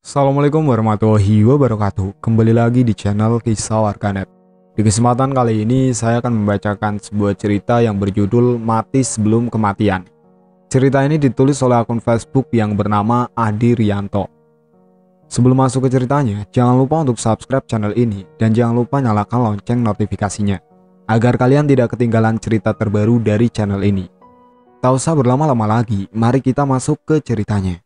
Assalamualaikum warahmatullahi wabarakatuh. Kembali lagi di channel Kisah Warganet. Di kesempatan kali ini saya akan membacakan sebuah cerita yang berjudul Mati Sebelum Kematian. Cerita ini ditulis oleh akun Facebook yang bernama Adi Rianto. Sebelum masuk ke ceritanya, jangan lupa untuk subscribe channel ini dan jangan lupa nyalakan lonceng notifikasinya agar kalian tidak ketinggalan cerita terbaru dari channel ini. Tak usah berlama-lama lagi, mari kita masuk ke ceritanya.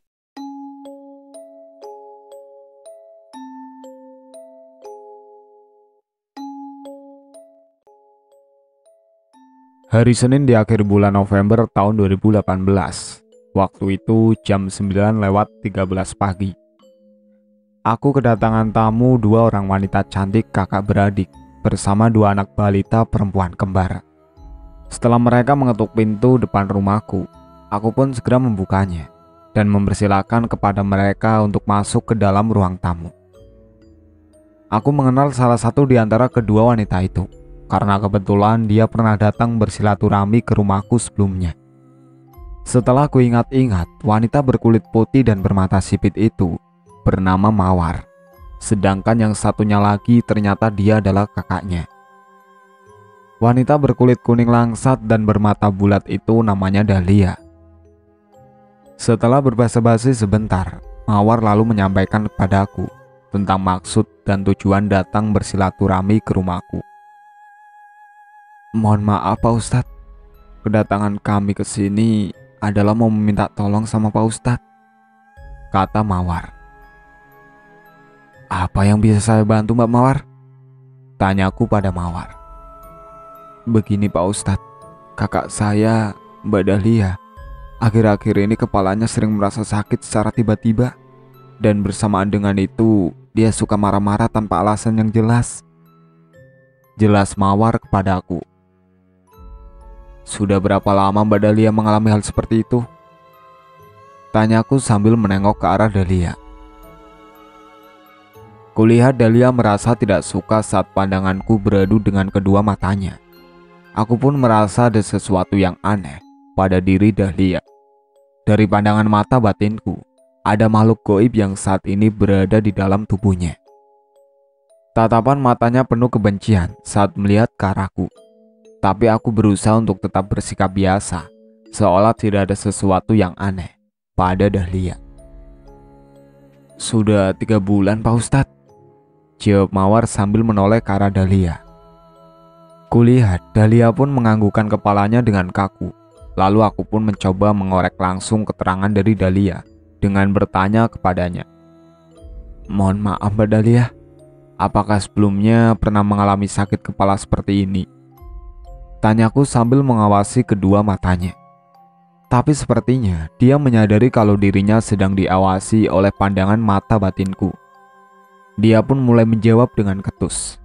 Hari Senin di akhir bulan November tahun 2018. Waktu itu jam 9:13 pagi. Aku kedatangan tamu dua orang wanita cantik kakak beradik bersama dua anak balita perempuan kembar. Setelah mereka mengetuk pintu depan rumahku, aku pun segera membukanya dan mempersilahkan kepada mereka untuk masuk ke dalam ruang tamu. Aku mengenal salah satu di antara kedua wanita itu, karena kebetulan dia pernah datang bersilaturahmi ke rumahku sebelumnya. Setelah ku ingat-ingat, wanita berkulit putih dan bermata sipit itu bernama Mawar. Sedangkan yang satunya lagi ternyata dia adalah kakaknya. Wanita berkulit kuning langsat dan bermata bulat itu namanya Dahlia. Setelah berbasa-basi sebentar, Mawar lalu menyampaikan kepadaku tentang maksud dan tujuan datang bersilaturahmi ke rumahku. "Mohon maaf Pak Ustadz, kedatangan kami ke sini adalah mau meminta tolong sama Pak Ustadz," kata Mawar. "Apa yang bisa saya bantu Mbak Mawar?" tanyaku pada Mawar. "Begini Pak Ustadz, kakak saya, Mbak Dahlia, akhir-akhir ini kepalanya sering merasa sakit secara tiba-tiba, dan bersamaan dengan itu dia suka marah-marah tanpa alasan yang jelas," jelas Mawar kepadaku. "Sudah berapa lama Mbak Dahlia mengalami hal seperti itu?" tanyaku sambil menengok ke arah Dahlia. Kulihat Dahlia merasa tidak suka saat pandanganku beradu dengan kedua matanya. Aku pun merasa ada sesuatu yang aneh pada diri Dahlia. Dari pandangan mata batinku, ada makhluk gaib yang saat ini berada di dalam tubuhnya. Tatapan matanya penuh kebencian saat melihat ke arahku. Tapi aku berusaha untuk tetap bersikap biasa, seolah tidak ada sesuatu yang aneh pada Dahlia. "Sudah 3 bulan Pak Ustadz," jawab Mawar sambil menoleh ke arah Dahlia. Kulihat Dahlia pun menganggukkan kepalanya dengan kaku. Lalu aku pun mencoba mengorek langsung keterangan dari Dahlia dengan bertanya kepadanya. "Mohon maaf Mbak Dahlia, apakah sebelumnya pernah mengalami sakit kepala seperti ini?" tanyaku sambil mengawasi kedua matanya. Tapi sepertinya dia menyadari kalau dirinya sedang diawasi oleh pandangan mata batinku. Dia pun mulai menjawab dengan ketus.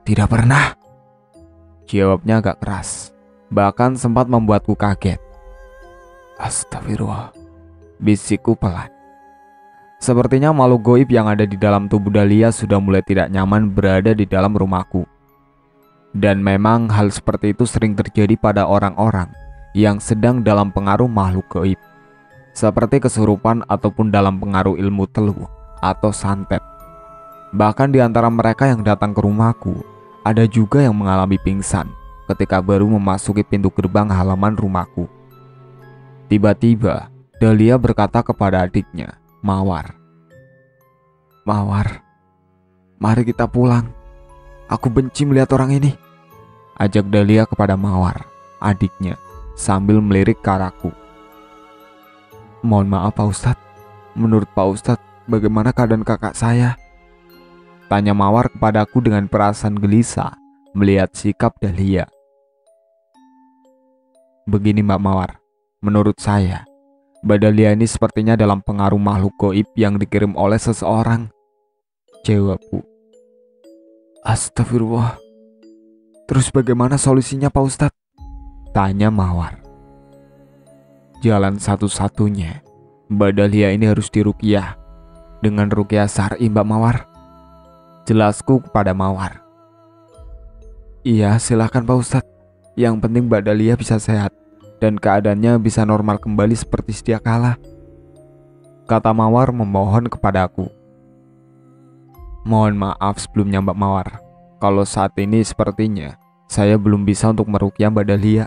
"Tidak pernah," jawabnya agak keras, bahkan sempat membuatku kaget. "Astagfirullah," bisikku pelan. Sepertinya makhluk gaib yang ada di dalam tubuh Dahlia sudah mulai tidak nyaman berada di dalam rumahku. Dan memang hal seperti itu sering terjadi pada orang-orang yang sedang dalam pengaruh makhluk gaib, seperti kesurupan ataupun dalam pengaruh ilmu teluh atau santet. Bahkan di antara mereka yang datang ke rumahku, ada juga yang mengalami pingsan ketika baru memasuki pintu gerbang halaman rumahku. Tiba-tiba Dahlia berkata kepada adiknya, Mawar, "Mawar, mari kita pulang. Aku benci melihat orang ini," ajak Dahlia kepada Mawar, adiknya, sambil melirik ke arahku. "Mohon maaf Pak Ustadz, menurut Pak Ustadz bagaimana keadaan kakak saya?" tanya Mawar kepadaku dengan perasaan gelisah melihat sikap Dahlia. "Begini Mbak Mawar, menurut saya Mbak Dahlia ini sepertinya dalam pengaruh makhluk gaib yang dikirim oleh seseorang," jawabku. "Astagfirullah. Terus bagaimana solusinya Pak Ustadz?" tanya Mawar. "Jalan satu-satunya, Mbak Dahlia ini harus diruqyah dengan ruqyah syar'i Mbak Mawar," jelasku kepada Mawar. "Iya silahkan Pak Ustadz, yang penting Mbak Dahlia bisa sehat dan keadaannya bisa normal kembali seperti sedia kala," kata Mawar memohon kepadaku. Mohon maaf sebelumnya Mbak Mawar, kalau saat ini sepertinya saya belum bisa untuk meruqyah Mbak Dahlia,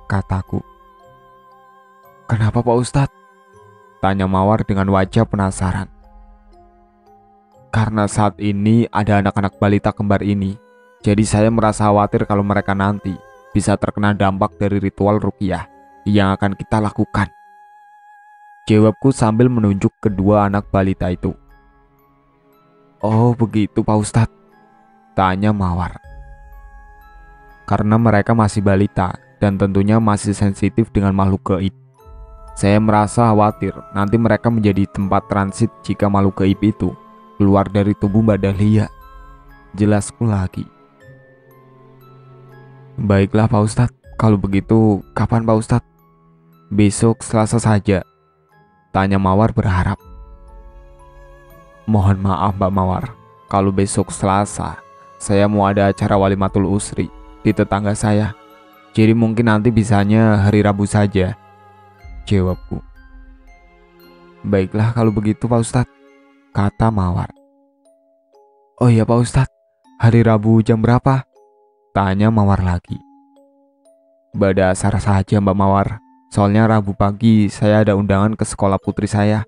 kataku. Kenapa Pak Ustadz? Tanya Mawar dengan wajah penasaran. Karena saat ini ada anak-anak balita kembar ini, jadi saya merasa khawatir kalau mereka nanti bisa terkena dampak dari ritual ruqyah yang akan kita lakukan, jawabku sambil menunjuk kedua anak balita itu. Oh begitu Pak Ustadz, tanya Mawar. Karena mereka masih balita dan tentunya masih sensitif dengan makhluk gaib, saya merasa khawatir nanti mereka menjadi tempat transit jika makhluk gaib itu keluar dari tubuh Mbak Dahlia, jelasku lagi. Baiklah Pak Ustadz, kalau begitu kapan Pak Ustadz? Besok Selasa saja, tanya Mawar berharap. Mohon maaf Mbak Mawar, kalau besok Selasa saya mau ada acara walimatul usri di tetangga saya, jadi mungkin nanti bisanya hari Rabu saja, jawabku. Baiklah kalau begitu Pak Ustadz, kata Mawar. Oh iya Pak Ustadz, hari Rabu jam berapa? Tanya Mawar lagi. Pada asar saja Mbak Mawar, soalnya Rabu pagi saya ada undangan ke sekolah putri saya,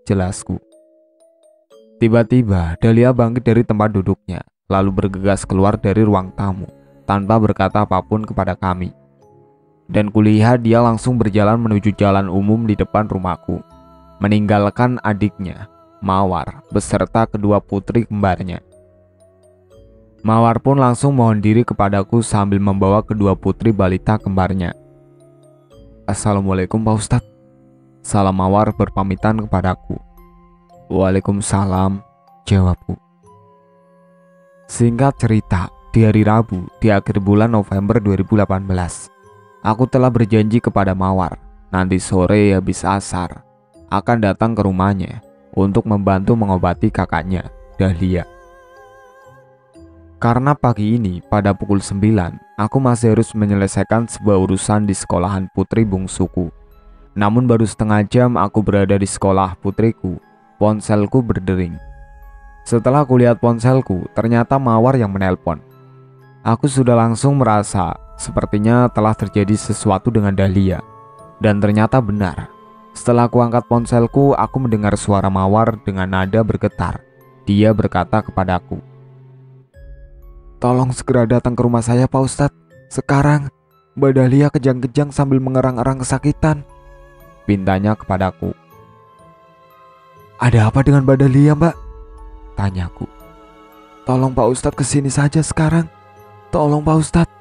jelasku. Tiba-tiba Dahlia bangkit dari tempat duduknya, lalu bergegas keluar dari ruang tamu tanpa berkata apapun kepada kami. Dan kulihat dia langsung berjalan menuju jalan umum di depan rumahku, meninggalkan adiknya, Mawar, beserta kedua putri kembarnya. Mawar pun langsung mohon diri kepadaku sambil membawa kedua putri balita kembarnya. Assalamualaikum Pak Ustadz, salam Mawar berpamitan kepadaku. Waalaikumsalam, jawabku. Singkat cerita, di hari Rabu di akhir bulan November 2018, aku telah berjanji kepada Mawar nanti sore habis asar akan datang ke rumahnya untuk membantu mengobati kakaknya, Dahlia. Karena pagi ini pada pukul 9, aku masih harus menyelesaikan sebuah urusan di sekolahan putri bungsuku. Namun baru setengah jam aku berada di sekolah putriku, ponselku berdering. Setelah aku lihat ponselku, ternyata Mawar yang menelpon. Aku sudah langsung merasa sepertinya telah terjadi sesuatu dengan Dahlia. Dan ternyata benar. Setelah aku angkat ponselku, aku mendengar suara Mawar dengan nada bergetar. Dia berkata kepadaku, "Tolong segera datang ke rumah saya Pak Ustadz. Sekarang Mbak Dahlia kejang-kejang sambil mengerang-erang kesakitan," pintanya kepadaku. "Ada apa dengan Mbak Dahlia Mbak?" tanyaku. "Tolong Pak Ustadz kesini saja sekarang. Tolong Pak Ustadz,"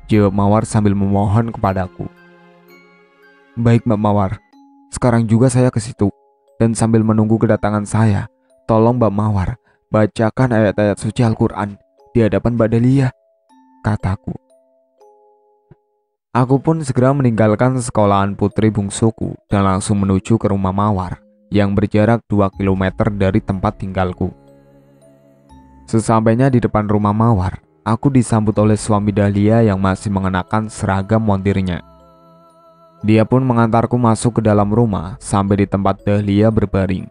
jawab Mawar sambil memohon kepadaku. "Baik Mbak Mawar, sekarang juga saya ke situ. Dan sambil menunggu kedatangan saya, tolong Mbak Mawar bacakan ayat-ayat suci Al-Quran di hadapan Mbak Dahlia," kataku. Aku pun segera meninggalkan sekolahan putri bungsuku dan langsung menuju ke rumah Mawar yang berjarak 2 km dari tempat tinggalku. Sesampainya di depan rumah Mawar, aku disambut oleh suami Dahlia yang masih mengenakan seragam montirnya. Dia pun mengantarku masuk ke dalam rumah sampai di tempat Dahlia berbaring.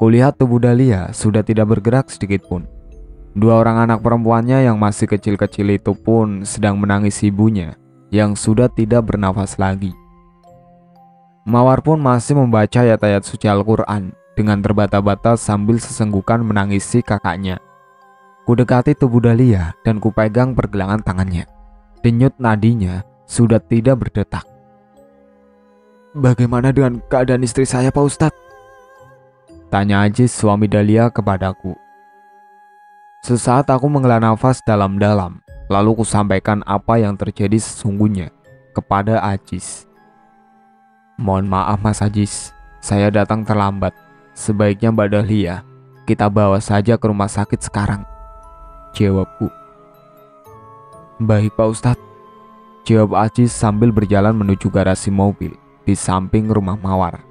Kulihat tubuh Dahlia sudah tidak bergerak sedikit pun. Dua orang anak perempuannya yang masih kecil-kecil itu pun sedang menangis ibunya yang sudah tidak bernafas lagi. Mawar pun masih membaca ayat-ayat suci Al-Quran dengan terbata-bata sambil sesenggukan menangisi kakaknya. Kudekati tubuh Dahlia dan kupegang pergelangan tangannya. Denyut nadinya sudah tidak berdetak. "Bagaimana dengan keadaan istri saya Pak Ustadz?" tanya Aziz suami Dahlia kepadaku. Sesaat aku menghela nafas dalam-dalam, lalu kusampaikan apa yang terjadi sesungguhnya kepada Aziz. "Mohon maaf Mas Aziz, saya datang terlambat. Sebaiknya Mbak Dahlia kita bawa saja ke rumah sakit sekarang," jawabku. "Baik Pak Ustadz," jawab Aziz sambil berjalan menuju garasi mobil di samping rumah Mawar.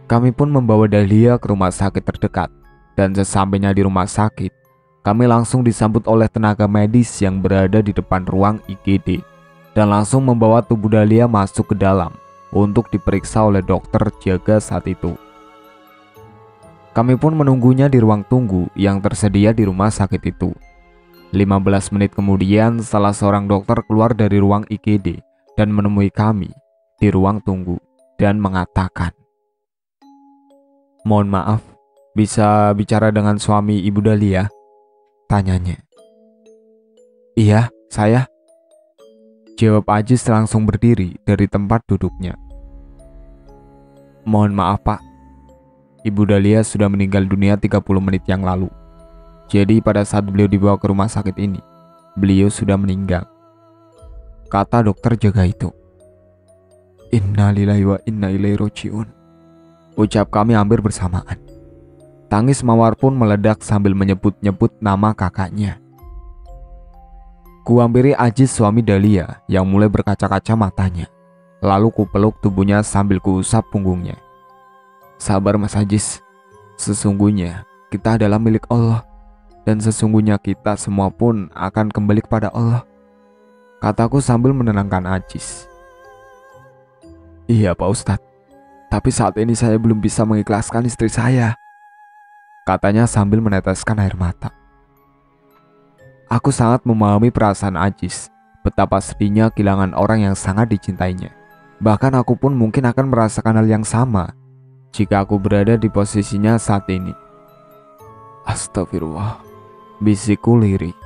Kami pun membawa Dahlia ke rumah sakit terdekat, dan sesampainya di rumah sakit, kami langsung disambut oleh tenaga medis yang berada di depan ruang IGD dan langsung membawa tubuh Dahlia masuk ke dalam untuk diperiksa oleh dokter jaga saat itu. Kami pun menunggunya di ruang tunggu yang tersedia di rumah sakit itu. 15 menit kemudian salah seorang dokter keluar dari ruang IGD dan menemui kami di ruang tunggu dan mengatakan, "Mohon maaf, bisa bicara dengan suami Ibu Dahlia?" Tanyanya. "Iya, saya," jawab Ajis langsung berdiri dari tempat duduknya. "Mohon maaf Pak, Ibu Dahlia sudah meninggal dunia 30 menit yang lalu. Jadi pada saat beliau dibawa ke rumah sakit ini, beliau sudah meninggal," kata dokter jaga itu. "Innalillahi wa inna ilaihi raji'un," ucap kami hampir bersamaan. Tangis Mawar pun meledak sambil menyebut-nyebut nama kakaknya. Kuhampiri Ajis suami Dahlia yang mulai berkaca-kaca matanya. Lalu kupeluk tubuhnya sambil kuusap punggungnya. "Sabar Mas Ajis, sesungguhnya kita adalah milik Allah, dan sesungguhnya kita semua pun akan kembali kepada Allah," kataku sambil menenangkan Ajis. "Iya Pak Ustadz, tapi saat ini saya belum bisa mengikhlaskan istri saya," katanya sambil meneteskan air mata. Aku sangat memahami perasaan Ajis, betapa sedihnya kehilangan orang yang sangat dicintainya. Bahkan aku pun mungkin akan merasakan hal yang sama jika aku berada di posisinya saat ini. "Astagfirullah," bisikku lirih.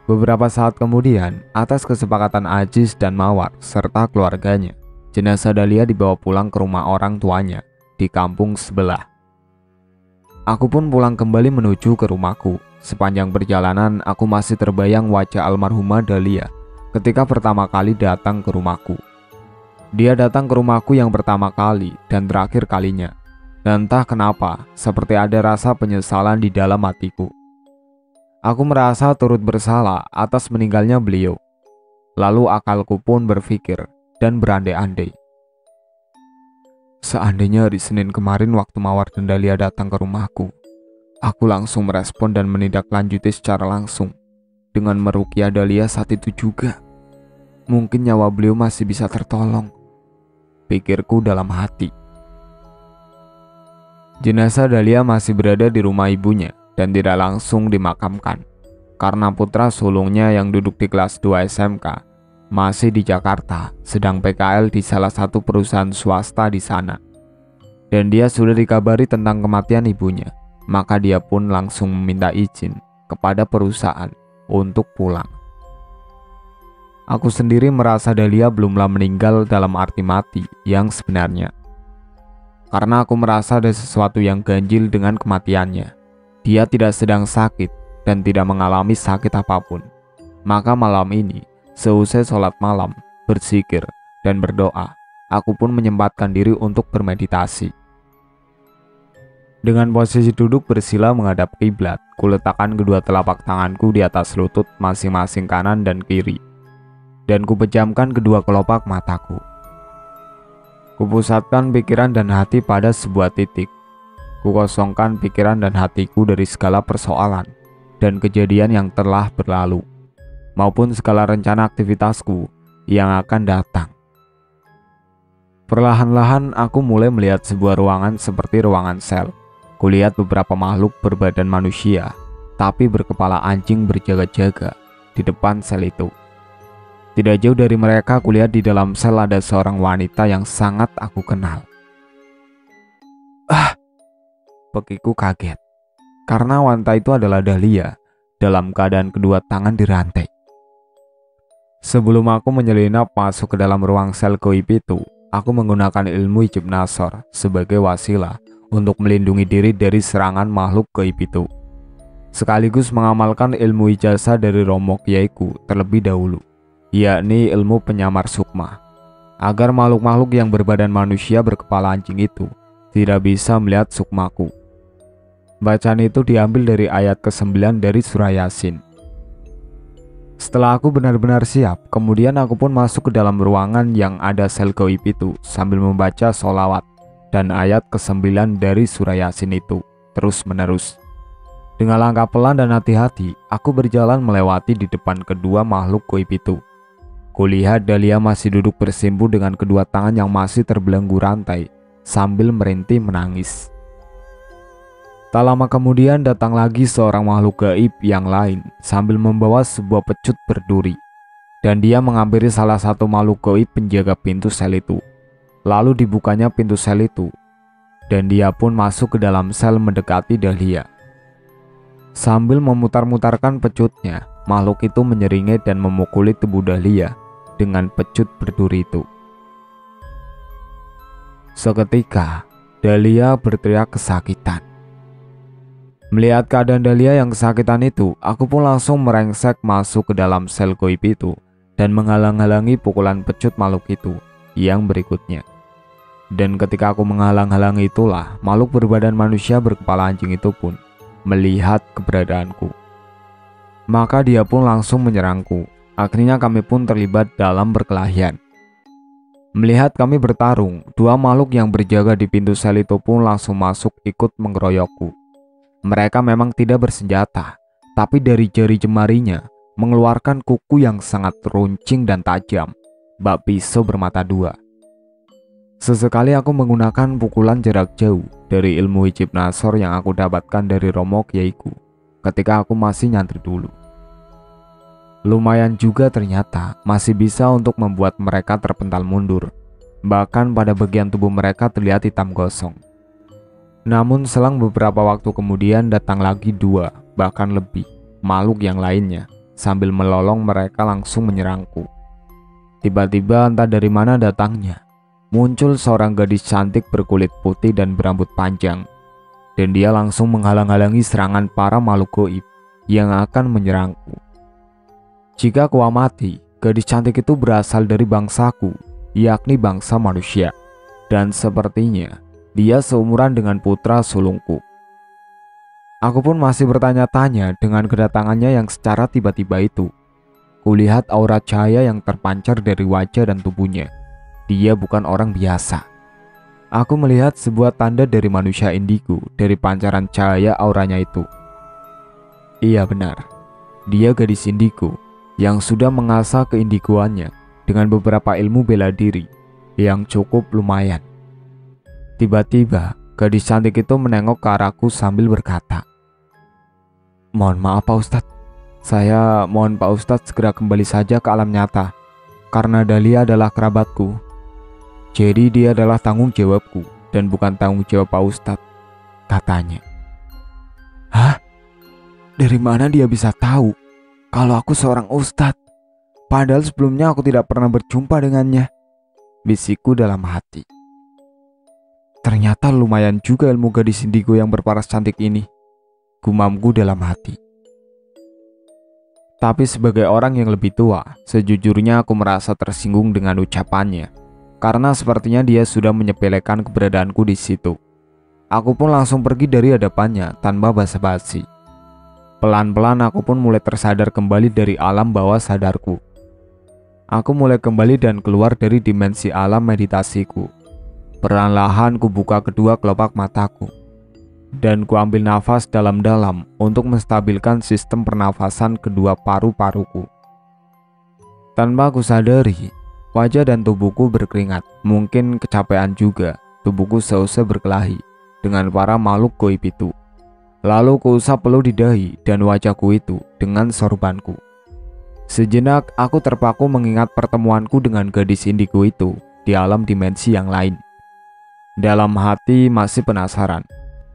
Beberapa saat kemudian, atas kesepakatan Ajis dan Mawar serta keluarganya, jenazah Dahlia dibawa pulang ke rumah orang tuanya di kampung sebelah. Aku pun pulang kembali menuju ke rumahku. Sepanjang perjalanan, aku masih terbayang wajah almarhumah Dahlia ketika pertama kali datang ke rumahku. Dia datang ke rumahku yang pertama kali dan terakhir kalinya. Dan entah kenapa, seperti ada rasa penyesalan di dalam hatiku. Aku merasa turut bersalah atas meninggalnya beliau. Lalu akalku pun berpikir dan berandai-andai. Seandainya hari Senin kemarin waktu Mawar dan Dahlia datang ke rumahku, aku langsung merespon dan menindaklanjuti secara langsung dengan meruqyah Dahlia saat itu juga. Mungkin nyawa beliau masih bisa tertolong, pikirku dalam hati. Jenazah Dahlia masih berada di rumah ibunya dan tidak langsung dimakamkan, karena putra sulungnya yang duduk di kelas 2 SMK masih di Jakarta, sedang PKL di salah satu perusahaan swasta di sana. Dan dia sudah dikabari tentang kematian ibunya, maka dia pun langsung meminta izin kepada perusahaan untuk pulang. Aku sendiri merasa Dahlia belumlah meninggal dalam arti mati yang sebenarnya, karena aku merasa ada sesuatu yang ganjil dengan kematiannya. Dia tidak sedang sakit dan tidak mengalami sakit apapun. Maka malam ini, seusai sholat malam, berzikir, dan berdoa, aku pun menyempatkan diri untuk bermeditasi. Dengan posisi duduk bersila menghadap kiblat, kuletakkan kedua telapak tanganku di atas lutut masing-masing kanan dan kiri, dan kupejamkan kedua kelopak mataku. Kupusatkan pikiran dan hati pada sebuah titik. Kukosongkan pikiran dan hatiku dari segala persoalan dan kejadian yang telah berlalu, maupun segala rencana aktivitasku yang akan datang. Perlahan-lahan aku mulai melihat sebuah ruangan seperti ruangan sel. Kulihat beberapa makhluk berbadan manusia, tapi berkepala anjing berjaga-jaga di depan sel itu. Tidak jauh dari mereka, kulihat di dalam sel ada seorang wanita yang sangat aku kenal. Begiku kaget, karena wanita itu adalah Dahlia dalam keadaan kedua tangan dirantai. Sebelum aku menyelinap masuk ke dalam ruang sel goib itu, aku menggunakan ilmu ijab nasor sebagai wasilah untuk melindungi diri dari serangan makhluk gaib itu, sekaligus mengamalkan ilmu ijazah dari Romo Kiaiku terlebih dahulu, yakni ilmu penyamar sukma, agar makhluk-makhluk yang berbadan manusia berkepala anjing itu tidak bisa melihat sukmaku. Bacaan itu diambil dari ayat ke-9 dari surah Yasin. Setelah aku benar-benar siap, kemudian aku pun masuk ke dalam ruangan yang ada sel gaib itu sambil membaca sholawat dan ayat ke-9 dari surah Yasin itu terus-menerus. Dengan langkah pelan dan hati-hati, aku berjalan melewati di depan kedua makhluk gaib itu. Kulihat Dahlia masih duduk bersimpu dengan kedua tangan yang masih terbelenggu rantai sambil merintih menangis. Tak lama kemudian datang lagi seorang makhluk gaib yang lain sambil membawa sebuah pecut berduri. Dan dia menghampiri salah satu makhluk gaib penjaga pintu sel itu. Lalu dibukanya pintu sel itu. Dan dia pun masuk ke dalam sel mendekati Dahlia. Sambil memutar-mutarkan pecutnya, makhluk itu menyeringai dan memukuli tubuh Dahlia dengan pecut berduri itu. Seketika, Dahlia berteriak kesakitan. Melihat keadaan Dahlia yang kesakitan itu, aku pun langsung merengsek masuk ke dalam sel gaib itu dan menghalang-halangi pukulan pecut makhluk itu yang berikutnya. Dan ketika aku menghalang-halangi itulah, makhluk berbadan manusia berkepala anjing itu pun melihat keberadaanku. Maka dia pun langsung menyerangku. Akhirnya kami pun terlibat dalam perkelahian. Melihat kami bertarung, dua makhluk yang berjaga di pintu sel itu pun langsung masuk ikut mengeroyokku. Mereka memang tidak bersenjata, tapi dari jari jemarinya mengeluarkan kuku yang sangat runcing dan tajam, bak pisau bermata dua. Sesekali aku menggunakan pukulan jarak jauh dari ilmu hijab nasor yang aku dapatkan dari Romo Kiaiku ketika aku masih nyantri dulu. Lumayan juga ternyata masih bisa untuk membuat mereka terpental mundur. Bahkan pada bagian tubuh mereka terlihat hitam gosong. Namun selang beberapa waktu kemudian datang lagi dua, bahkan lebih, makhluk yang lainnya. Sambil melolong mereka langsung menyerangku. Tiba-tiba entah dari mana datangnya, muncul seorang gadis cantik berkulit putih dan berambut panjang. Dan dia langsung menghalang-halangi serangan para makhluk gaib yang akan menyerangku. Jika aku amati, gadis cantik itu berasal dari bangsaku, yakni bangsa manusia. Dan sepertinya, dia seumuran dengan putra sulungku. Aku pun masih bertanya-tanya dengan kedatangannya yang secara tiba-tiba itu. Kulihat aura cahaya yang terpancar dari wajah dan tubuhnya. Dia bukan orang biasa. Aku melihat sebuah tanda dari manusia indigo dari pancaran cahaya auranya itu. Iya benar, dia gadis indigo yang sudah mengasah keindigoannya dengan beberapa ilmu bela diri yang cukup lumayan. Tiba-tiba, gadis cantik itu menengok ke arahku sambil berkata, "Mohon maaf Pak Ustadz, saya mohon Pak Ustadz segera kembali saja ke alam nyata, karena Dahlia adalah kerabatku. Jadi dia adalah tanggung jawabku dan bukan tanggung jawab Pak Ustadz," katanya. Hah? Dari mana dia bisa tahu kalau aku seorang ustadz? Padahal sebelumnya aku tidak pernah berjumpa dengannya, bisikku dalam hati. Ternyata lumayan juga ilmu gadis indigo yang berparas cantik ini, gumamku dalam hati. Tapi sebagai orang yang lebih tua, sejujurnya aku merasa tersinggung dengan ucapannya, karena sepertinya dia sudah menyepelekan keberadaanku di situ. Aku pun langsung pergi dari hadapannya tanpa basa-basi. Pelan-pelan aku pun mulai tersadar kembali dari alam bawah sadarku. Aku mulai kembali dan keluar dari dimensi alam meditasiku. Perlahan-lahan ku buka kedua kelopak mataku. Dan ku ambil nafas dalam-dalam untuk menstabilkan sistem pernafasan kedua paru-paruku. Tanpa ku sadari, wajah dan tubuhku berkeringat. Mungkin kecapean juga, tubuhku seusai berkelahi dengan para makhluk gaib itu. Lalu kuusap peluh di dahi dan wajahku itu dengan sorbanku. Sejenak aku terpaku mengingat pertemuanku dengan gadis indigo itu di alam dimensi yang lain. Dalam hati masih penasaran,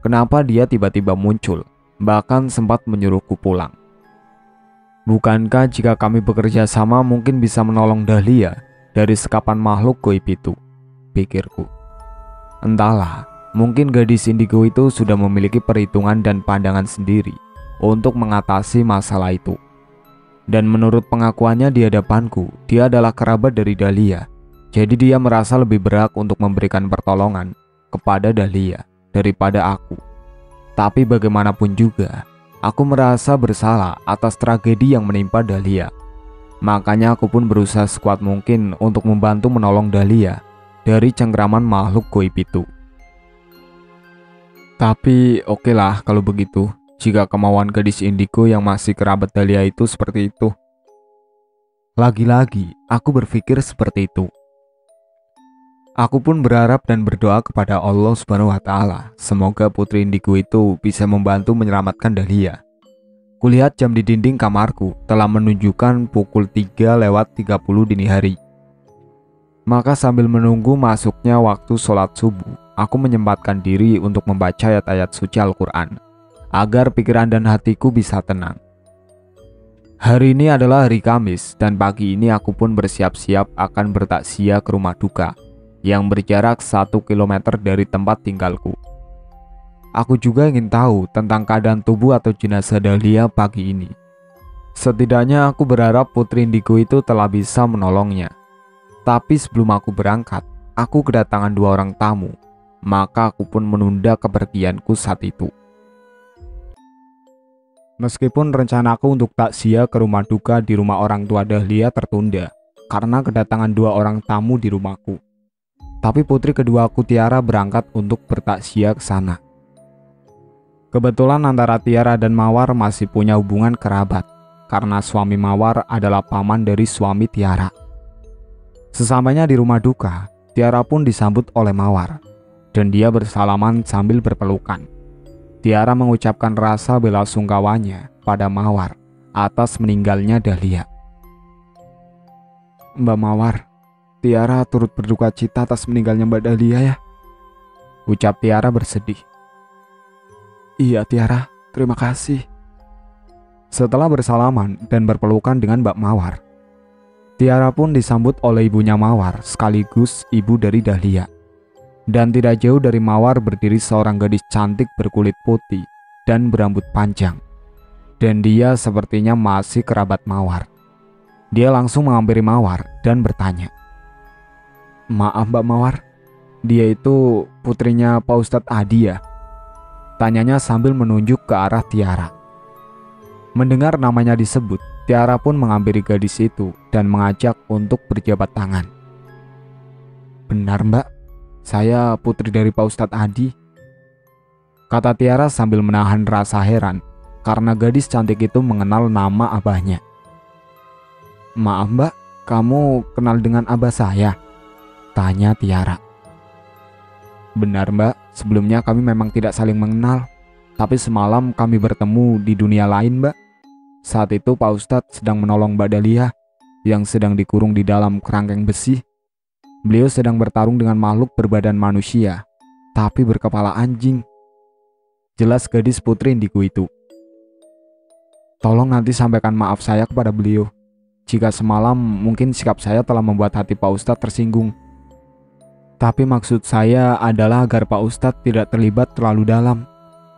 kenapa dia tiba-tiba muncul, bahkan sempat menyuruhku pulang. Bukankah jika kami bekerja sama mungkin bisa menolong Dahlia dari sekapan makhluk gaib itu, pikirku. Entahlah, mungkin gadis indigo itu sudah memiliki perhitungan dan pandangan sendiri untuk mengatasi masalah itu. Dan menurut pengakuannya di hadapanku, dia adalah kerabat dari Dahlia. Jadi dia merasa lebih berhak untuk memberikan pertolongan kepada Dahlia daripada aku. Tapi bagaimanapun juga, aku merasa bersalah atas tragedi yang menimpa Dahlia. Makanya aku pun berusaha sekuat mungkin untuk membantu menolong Dahlia dari cengkraman makhluk gaib itu. Tapi oke lah kalau begitu, jika kemauan gadis indigo yang masih kerabat Dahlia itu seperti itu. Lagi-lagi, aku berpikir seperti itu. Aku pun berharap dan berdoa kepada Allah Subhanahu wa Ta'ala. Semoga putri indigo itu bisa membantu menyelamatkan Dahlia. Kulihat jam di dinding kamarku telah menunjukkan pukul 3:30 dini hari. Maka sambil menunggu masuknya waktu sholat subuh, aku menyempatkan diri untuk membaca ayat-ayat suci Al-Quran, agar pikiran dan hatiku bisa tenang. Hari ini adalah hari Kamis, dan pagi ini aku pun bersiap-siap akan bertakziah ke rumah duka yang berjarak 1 kilometer dari tempat tinggalku. Aku juga ingin tahu tentang keadaan tubuh atau jenazah Dahlia pagi ini. Setidaknya aku berharap putri indigo itu telah bisa menolongnya. Tapi sebelum aku berangkat, aku kedatangan 2 orang tamu, maka aku pun menunda kepergianku saat itu. Meskipun rencanaku untuk takziah ke rumah duka di rumah orang tua Dahlia tertunda karena kedatangan 2 orang tamu di rumahku. Tapi putri keduaku Tiara berangkat untuk bertakziah ke sana. Kebetulan antara Tiara dan Mawar masih punya hubungan kerabat karena suami Mawar adalah paman dari suami Tiara. Sesampainya di rumah duka, Tiara pun disambut oleh Mawar dan dia bersalaman sambil berpelukan. Tiara mengucapkan rasa belasungkawanya pada Mawar atas meninggalnya Dahlia. "Mbak Mawar, Tiara turut berduka cita atas meninggalnya Mbak Dahlia ya," ucap Tiara bersedih. "Iya Tiara, terima kasih." Setelah bersalaman dan berpelukan dengan Mbak Mawar, Tiara pun disambut oleh ibunya Mawar sekaligus ibu dari Dahlia. Dan tidak jauh dari Mawar berdiri seorang gadis cantik berkulit putih dan berambut panjang. Dan dia sepertinya masih kerabat Mawar. Dia langsung menghampiri Mawar dan bertanya, "Maaf Mbak Mawar, dia itu putrinya Pak Ustadz Adi ya?" Tanyanya sambil menunjuk ke arah Tiara. Mendengar namanya disebut, Tiara pun menghampiri gadis itu dan mengajak untuk berjabat tangan. "Benar Mbak, saya putri dari Pak Ustadz Adi," kata Tiara sambil menahan rasa heran karena gadis cantik itu mengenal nama abahnya. "Maaf Mbak, kamu kenal dengan abah saya?" tanya Tiara. "Benar Mbak, sebelumnya kami memang tidak saling mengenal, tapi semalam kami bertemu di dunia lain Mbak. Saat itu Pak Ustadz sedang menolong Mbak Dahlia yang sedang dikurung di dalam kerangkeng besi. Beliau sedang bertarung dengan makhluk berbadan manusia, tapi berkepala anjing," jelas gadis putri indigo itu. "Tolong nanti sampaikan maaf saya kepada beliau, jika semalam mungkin sikap saya telah membuat hati Pak Ustadz tersinggung. Tapi maksud saya adalah agar Pak Ustadz tidak terlibat terlalu dalam,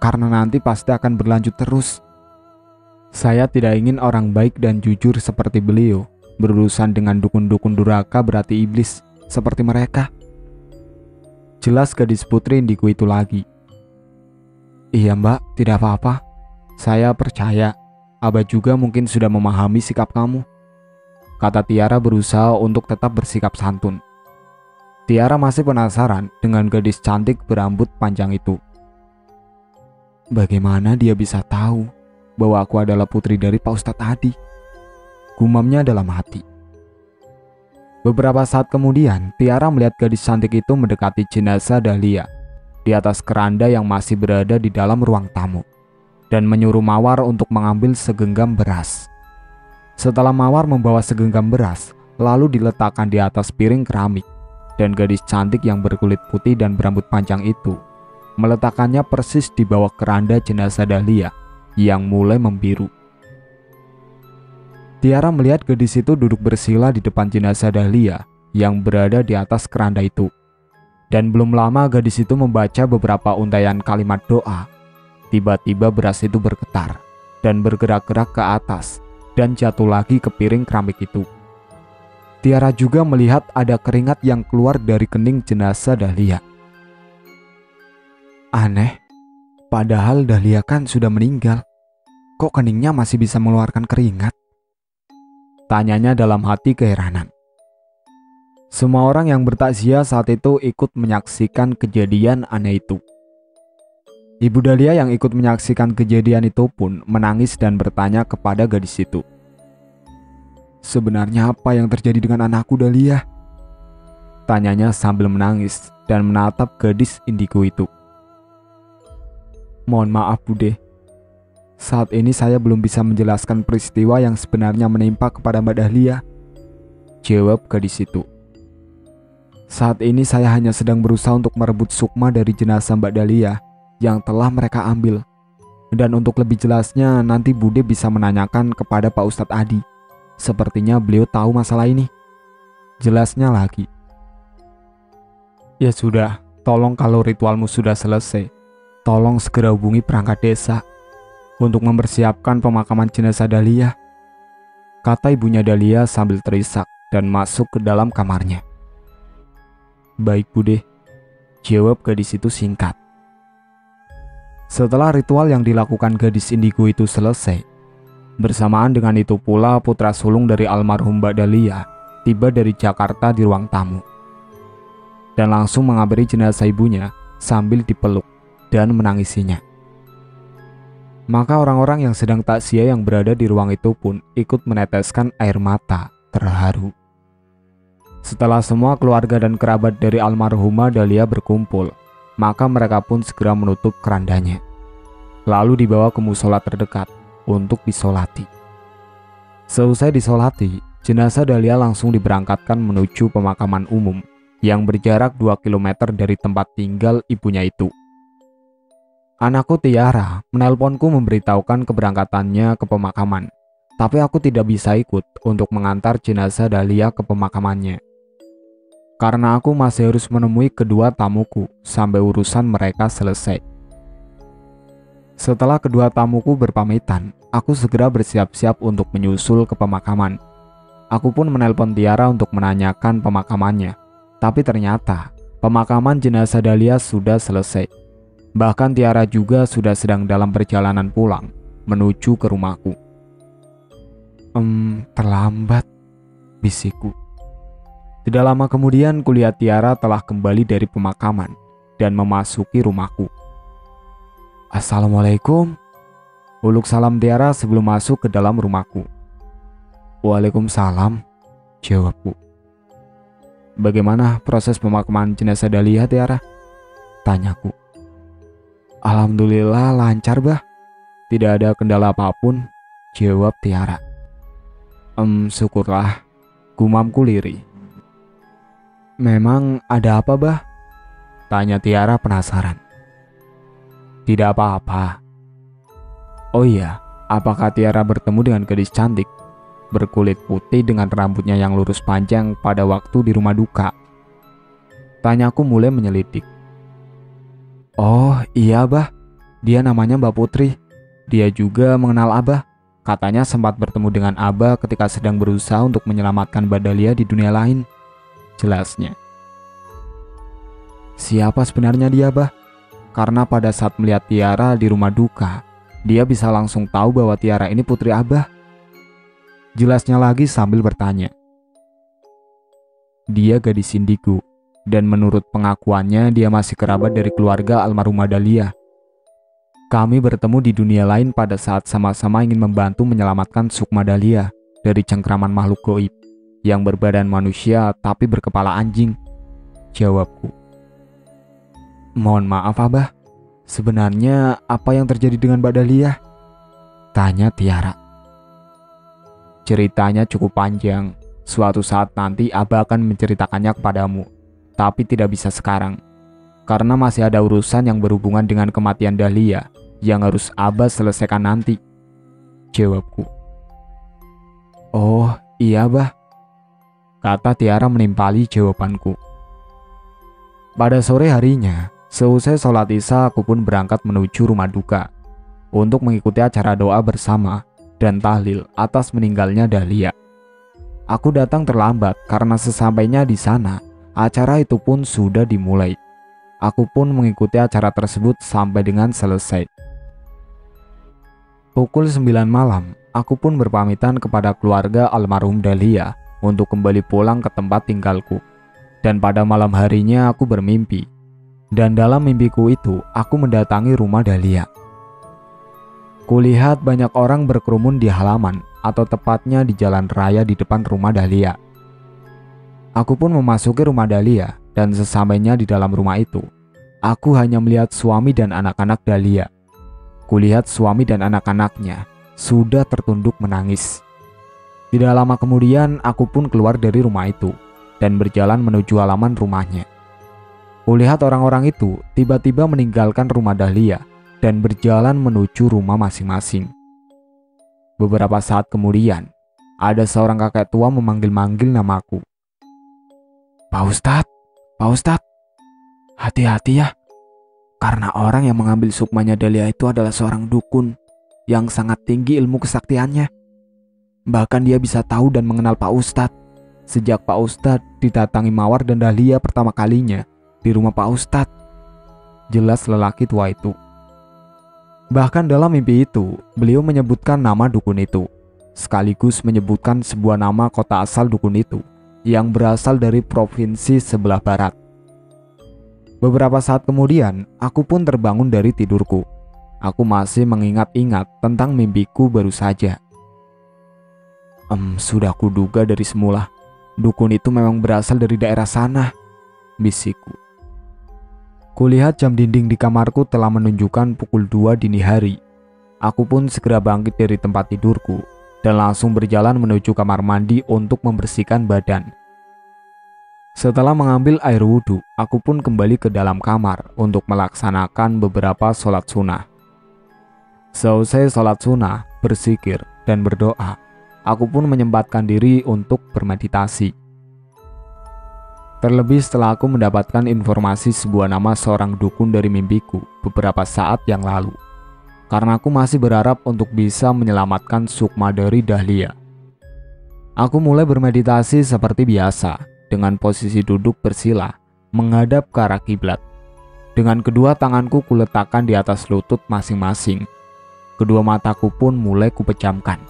karena nanti pasti akan berlanjut terus. Saya tidak ingin orang baik dan jujur seperti beliau berurusan dengan dukun-dukun durhaka berarti iblis seperti mereka," jelas gadis putri indigo itu lagi. "Iya Mbak, tidak apa-apa. Saya percaya Abah juga mungkin sudah memahami sikap kamu," kata Tiara berusaha untuk tetap bersikap santun. Tiara masih penasaran dengan gadis cantik berambut panjang itu. "Bagaimana dia bisa tahu bahwa aku adalah putri dari Pak Ustadz Adi?" gumamnya dalam hati. Beberapa saat kemudian, Tiara melihat gadis cantik itu mendekati jenazah Dahlia di atas keranda yang masih berada di dalam ruang tamu dan menyuruh Mawar untuk mengambil segenggam beras. Setelah Mawar membawa segenggam beras, lalu diletakkan di atas piring keramik, dan gadis cantik yang berkulit putih dan berambut panjang itu meletakkannya persis di bawah keranda jenazah Dahlia yang mulai membiru. Tiara melihat gadis itu duduk bersila di depan jenazah Dahlia yang berada di atas keranda itu. Dan belum lama gadis itu membaca beberapa untaian kalimat doa. Tiba-tiba beras itu bergetar dan bergerak-gerak ke atas dan jatuh lagi ke piring keramik itu. Tiara juga melihat ada keringat yang keluar dari kening jenazah Dahlia. Aneh, padahal Dahlia kan sudah meninggal. Kok keningnya masih bisa mengeluarkan keringat? Tanyanya dalam hati keheranan. Semua orang yang bertakziah saat itu ikut menyaksikan kejadian aneh itu. Ibu Dahlia yang ikut menyaksikan kejadian itu pun menangis dan bertanya kepada gadis itu, sebenarnya apa yang terjadi dengan anakku Dahlia? Tanyanya sambil menangis dan menatap gadis indigo itu. Mohon maaf Bude, saat ini saya belum bisa menjelaskan peristiwa yang sebenarnya menimpa kepada Mbak Dahlia, jawab gadis itu. Saat ini saya hanya sedang berusaha untuk merebut sukma dari jenazah Mbak Dahlia yang telah mereka ambil. Dan untuk lebih jelasnya nanti Bude bisa menanyakan kepada Pak Ustadz Adi. Sepertinya beliau tahu masalah ini. Jelasnya lagi. Ya sudah, tolong kalau ritualmu sudah selesai, tolong segera hubungi perangkat desa untuk mempersiapkan pemakaman jenazah Dahlia, kata ibunya Dahlia sambil terisak dan masuk ke dalam kamarnya. Baik Bude, jawab gadis itu singkat. Setelah ritual yang dilakukan gadis indigo itu selesai, bersamaan dengan itu pula putra sulung dari almarhum Mbak Dahlia tiba dari Jakarta di ruang tamu dan langsung mengabari jenazah ibunya sambil dipeluk dan menangisinya. Maka orang-orang yang sedang takziah yang berada di ruang itu pun ikut meneteskan air mata terharu. Setelah semua keluarga dan kerabat dari almarhumah Dahlia berkumpul, maka mereka pun segera menutup kerandanya, lalu dibawa ke musola terdekat untuk disolati. Seusai disolati, jenazah Dahlia langsung diberangkatkan menuju pemakaman umum yang berjarak 2 km dari tempat tinggal ibunya itu. Anakku Tiara menelponku memberitahukan keberangkatannya ke pemakaman, tapi aku tidak bisa ikut untuk mengantar jenazah Dahlia ke pemakamannya, karena aku masih harus menemui kedua tamuku sampai urusan mereka selesai. Setelah kedua tamuku berpamitan, aku segera bersiap-siap untuk menyusul ke pemakaman. Aku pun menelpon Tiara untuk menanyakan pemakamannya, tapi ternyata pemakaman jenazah Dahlia sudah selesai. Bahkan Tiara juga sudah sedang dalam perjalanan pulang menuju ke rumahku. Terlambat, bisikku. Tidak lama kemudian kulihat Tiara telah kembali dari pemakaman dan memasuki rumahku. Assalamualaikum. Uluk salam Tiara sebelum masuk ke dalam rumahku. Waalaikumsalam, jawabku. Bagaimana proses pemakaman jenazah Dahlia Tiara? Tanyaku. Alhamdulillah lancar bah. Tidak ada kendala apapun, jawab Tiara. Syukurlah, gumamku lirih. Memang ada apa bah? Tanya Tiara penasaran. Tidak apa-apa. Oh iya, apakah Tiara bertemu dengan gadis cantik berkulit putih dengan rambutnya yang lurus panjang pada waktu di rumah duka? Tanyaku mulai menyelidik. Oh iya bah, dia namanya Mbak Putri. Dia juga mengenal Abah. Katanya sempat bertemu dengan Abah ketika sedang berusaha untuk menyelamatkan Mbak Dahlia di dunia lain, jelasnya. Siapa sebenarnya dia bah? Karena pada saat melihat Tiara di rumah duka, dia bisa langsung tahu bahwa Tiara ini putri Abah. Jelasnya lagi sambil bertanya. Dia gadis indigo, dan menurut pengakuannya dia masih kerabat dari keluarga almarhumah Dahlia. Kami bertemu di dunia lain pada saat sama-sama ingin membantu menyelamatkan sukma Dahlia dari cengkraman makhluk goib yang berbadan manusia tapi berkepala anjing, jawabku. Mohon maaf Abah, sebenarnya apa yang terjadi dengan Mbak Dahlia? Tanya Tiara. Ceritanya cukup panjang, suatu saat nanti Abah akan menceritakannya kepadamu, tapi tidak bisa sekarang, karena masih ada urusan yang berhubungan dengan kematian Dahlia yang harus Abah selesaikan nanti, jawabku. Oh iya bah, kata Tiara menimpali jawabanku. Pada sore harinya, seusai sholat isya aku pun berangkat menuju rumah duka untuk mengikuti acara doa bersama dan tahlil atas meninggalnya Dahlia. Aku datang terlambat karena sesampainya di sana, acara itu pun sudah dimulai. Aku pun mengikuti acara tersebut sampai dengan selesai. Pukul 9 malam, aku pun berpamitan kepada keluarga almarhum Dahlia untuk kembali pulang ke tempat tinggalku. Dan pada malam harinya aku bermimpi. Dan dalam mimpiku itu, aku mendatangi rumah Dahlia. Kulihat banyak orang berkerumun di halaman, atau tepatnya di jalan raya di depan rumah Dahlia. Aku pun memasuki rumah Dahlia dan sesampainya di dalam rumah itu, aku hanya melihat suami dan anak-anak Dahlia. Kulihat suami dan anak-anaknya sudah tertunduk menangis. Tidak lama kemudian aku pun keluar dari rumah itu dan berjalan menuju halaman rumahnya. Kulihat orang-orang itu tiba-tiba meninggalkan rumah Dahlia dan berjalan menuju rumah masing-masing. Beberapa saat kemudian, ada seorang kakek tua memanggil-manggil namaku. Pak Ustadz, Pak Ustadz, hati-hati ya. Karena orang yang mengambil sukmanya Dahlia itu adalah seorang dukun yang sangat tinggi ilmu kesaktiannya. Bahkan dia bisa tahu dan mengenal Pak Ustadz sejak Pak Ustadz didatangi Mawar dan Dahlia pertama kalinya di rumah Pak Ustadz. Jelas lelaki tua itu. Bahkan dalam mimpi itu, beliau menyebutkan nama dukun itu, sekaligus menyebutkan sebuah nama kota asal dukun itu yang berasal dari provinsi sebelah barat. Beberapa saat kemudian, aku pun terbangun dari tidurku. Aku masih mengingat-ingat tentang mimpiku baru saja. Sudah kuduga dari semula, dukun itu memang berasal dari daerah sana, bisikku. Kulihat jam dinding di kamarku telah menunjukkan pukul 2 dini hari. Aku pun segera bangkit dari tempat tidurku dan langsung berjalan menuju kamar mandi untuk membersihkan badan. Setelah mengambil air wudhu, aku pun kembali ke dalam kamar untuk melaksanakan beberapa sholat sunnah. Selesai sholat sunnah, berzikir, dan berdoa, aku pun menyempatkan diri untuk bermeditasi. Terlebih setelah aku mendapatkan informasi sebuah nama seorang dukun dari mimpiku beberapa saat yang lalu. Karena aku masih berharap untuk bisa menyelamatkan sukma dari Dahlia. Aku mulai bermeditasi seperti biasa, dengan posisi duduk bersila, menghadap ke arah kiblat. Dengan kedua tanganku kuletakkan di atas lutut masing-masing. Kedua mataku pun mulai kupejamkan.